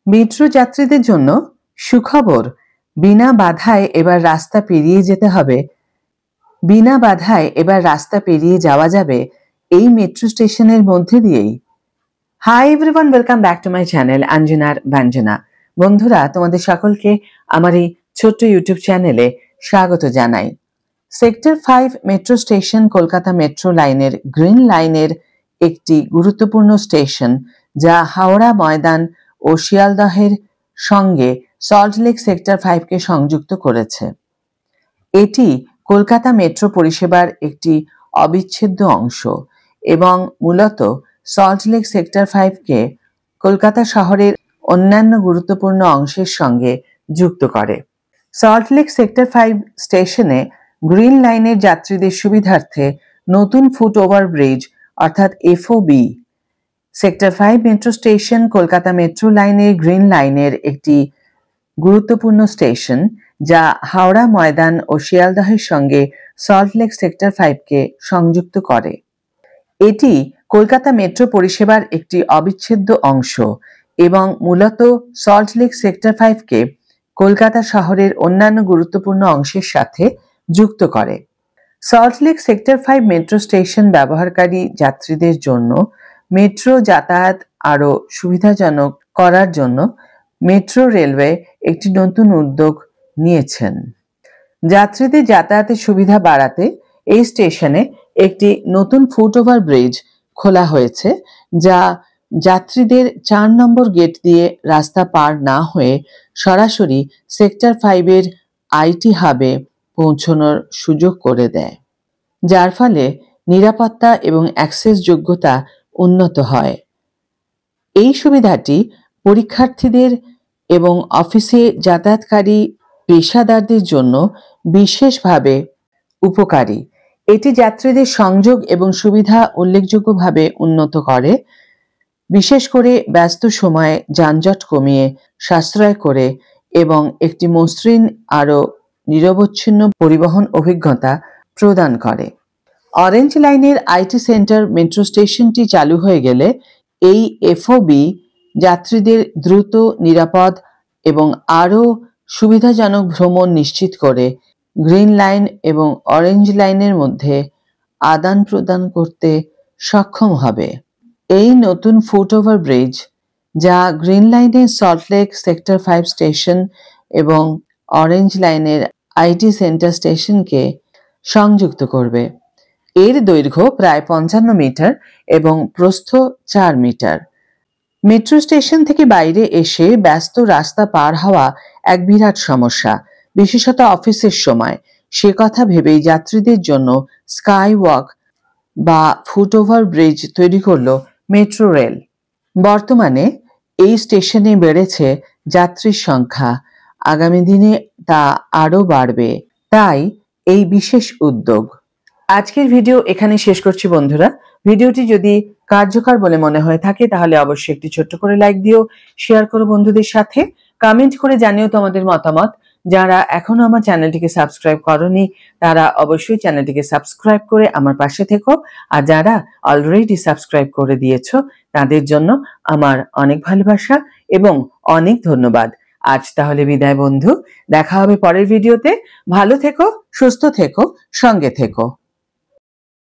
Metro যাত্রীদের জন্য সুখবর, বিনা বাধায় এবার রাস্তা পেরিয়ে যেতে হবে। বিনা বাধায় এবার রাস্তা পেরিয়ে যাওয়া যাবে এই মেট্রো স্টেশনের মধ্যে দিয়েই। Hi everyone, welcome back to my channel অঞ্জনার ব্যঞ্জনা। বন্ধুরা, তোমাদের সকলকে আমার এই ছোট্ট ইউটিউব চ্যানেলে স্বাগত জানাই। Sector 5 metro station Kolkata metro লাইনের গ্রিন লাইনের একটি গুরুত্বপূর্ণ স্টেশন, যা হাওড়া ময়দান ও শিয়ালদহের সঙ্গে সল্টলেক সেক্টর 5কে সংযুক্ত করেছে। এটি কলকাতা মেট্রো পরিষেবার একটি অবিচ্ছেদ্য অংশ এবং মূলত সল্টলেক সেক্টর 5কে কলকাতা শহরের অন্যান্য গুরুত্বপূর্ণ অংশের সঙ্গে যুক্ত করে। সল্টলেক সেক্টর 5 স্টেশনে গ্রিন লাইনের যাত্রীদের সুবিধার্থে নতুন ফুট ওভারব্রিজ অর্থাৎ FOB, sector 5 metro station Kolkata metro লাইনের গ্রিন লাইনের একটি গুরুত্বপূর্ণ স্টেশন, যা হাওড়া ময়দান ও শিয়ালদহের সঙ্গে সল্টলেক সেক্টর 5কে সংযুক্ত করে। এটি কলকাতা মেট্রো পরিষেবার একটি অবিচ্ছেদ্য অংশ এবং মূলত সল্টলেক সেক্টর 5কে কলকাতা শহরের অন্যান্য গুরুত্বপূর্ণ অংশের সাথে যুক্ত করে। সল্টলেক সেক্টর 5 মেট্রো স্টেশন ব্যবহারকারী যাত্রীদের জন্য মেট্রো যাতায়াত আরও সুবিধাজনক করার জন্য মেট্রো রেলওয়ে একটি নতুন উদ্যোগ নিয়েছেন। যাত্রীদের যাতায়াতের সুবিধা বাড়াতে এই স্টেশনে একটি নতুন ফুট ওভারব্রিজ খোলা হয়েছে, যা যাত্রীদের 4 নম্বর গেট দিয়ে রাস্তা পার না হয়ে সরাসরি সেক্টর 5-এর আইটি হাবে পৌঁছানোর সুযোগ করে দেয়, যার ফলে নিরাপত্তা এবং অ্যাক্সেস যোগ্যতা উন্নত হয়। এই সুবিধাটি পরীক্ষার্থীদের এবং অফিসে যাতায়াতকারী পেশাদারদের জন্য বিশেষভাবে উপকারী। এটি যাত্রীদের সংযোগ এবং সুবিধা উল্লেখযোগ্যভাবে উন্নত করে, বিশেষ করে ব্যস্ত সময়ে যানজট কমিয়ে সাশ্রয় করে এবং একটি মসৃণ আরও নিরবচ্ছিন্ন পরিবহন অভিজ্ঞতা প্রদান করে। অরেঞ্জ লাইনের আইটি সেন্টার মেট্রো স্টেশনটি চালু হয়ে গেলে এই এফওবি যাত্রীদের দ্রুত, নিরাপদ এবং আরও সুবিধাজনক ভ্রমণ নিশ্চিত করে গ্রিন লাইন এবং অরেঞ্জ লাইনের মধ্যে আদান প্রদান করতে সক্ষম হবে। এই নতুন ফুট ওভারব্রিজ, যা গ্রিন লাইনের সল্টলেক সেক্টর 5 স্টেশন এবং অরেঞ্জ লাইনের আইটি সেন্টার স্টেশনকে সংযুক্ত করবে। এর দৈর্ঘ্য প্রায় 55 মিটার এবং প্রস্থ 4 মিটার। মেট্রো স্টেশন থেকে বাইরে এসে ব্যস্ত রাস্তা পার হওয়া এক বিরাট সমস্যা, বিশেষত অফিসের সময়। সে কথা ভেবেই যাত্রীদের জন্য স্কাই ওয়াক বা ফুট ওভারব্রিজ তৈরি করল মেট্রো রেল। বর্তমানে এই স্টেশনে বেড়েছে যাত্রীর সংখ্যা, আগামী দিনে তা আরও বাড়বে, তাই এই বিশেষ উদ্যোগ। আজকের ভিডিও এখানে শেষ করছি বন্ধুরা। ভিডিওটি যদি কার্যকর বলে মনে হয়ে থাকে তাহলে অবশ্যই একটি ছোট্ট করে লাইক দিও, শেয়ার করো বন্ধুদের সাথে, কমেন্ট করে জানিও তোমাদের মতামত। যারা এখনো আমার চ্যানেলটিকে সাবস্ক্রাইব করোনি তারা অবশ্যই চ্যানেলটিকে সাবস্ক্রাইব করে আমার পাশে থেকো, আর যারা অলরেডি সাবস্ক্রাইব করে দিয়েছো তাদের জন্য আমার অনেক ভালোবাসা এবং অনেক ধন্যবাদ। আজ তাহলে বিদায় বন্ধু, দেখা হবে পরের ভিডিওতে। ভালো থেকো, সুস্থ থেকো, সঙ্গে থেকো।